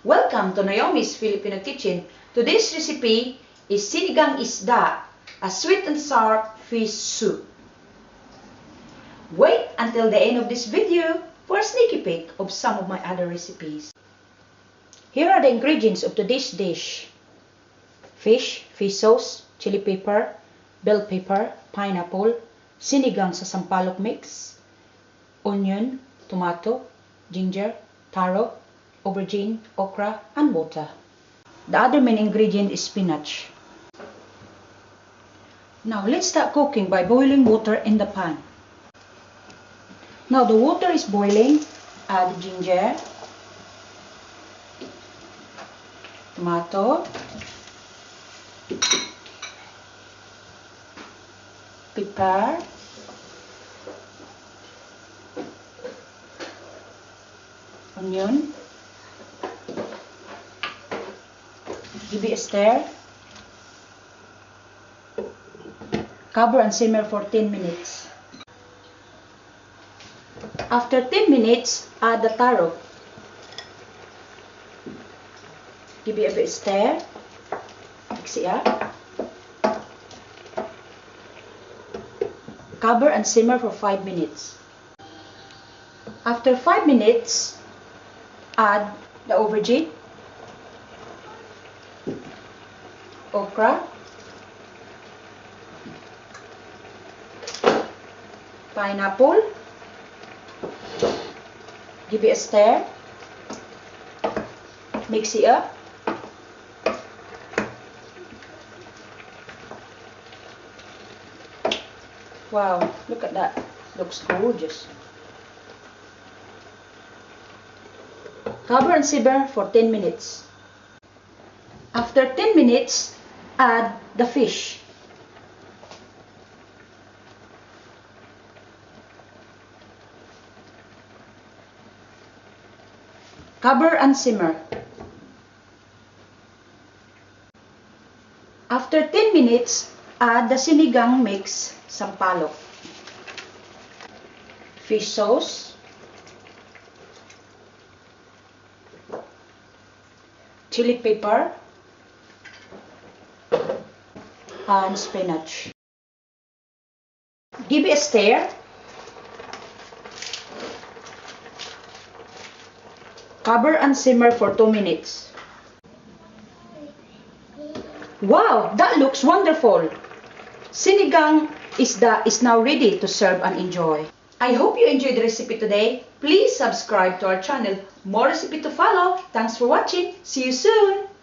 Welcome to Naomi's Filipino Kitchen. Today's recipe is Sinigang Isda, a sweet and sour fish soup. Wait until the end of this video for a sneaky peek of some of my other recipes. Here are the ingredients of today's dish. Fish sauce, chili pepper, bell pepper, pineapple, sinigang sa Sampalok mix, onion, tomato, ginger, taro, aubergine, okra, and water. The other main ingredient is spinach. Now let's start cooking by boiling water in the pan. Now the water is boiling, add ginger, tomato, pepper, onion, give it a stir, cover and simmer for 10 minutes. After 10 minutes, add the taro. Give it a bit stir, mix it up, cover and simmer for 5 minutes. After 5 minutes, add the aubergine, okra, pineapple, give it a stir, mix it up, wow, look at that, looks gorgeous. Cover and simmer for 10 minutes. After 10 minutes, add the fish. Cover and simmer. After 10 minutes, add the sinigang mix, Sampalok, fish sauce, chili pepper, and spinach. Give it a stir. Cover and simmer for 2 minutes. Wow, that looks wonderful! Sinigang Isda is now ready to serve and enjoy. I hope you enjoyed the recipe today. Please subscribe to our channel. More recipe to follow. Thanks for watching. See you soon!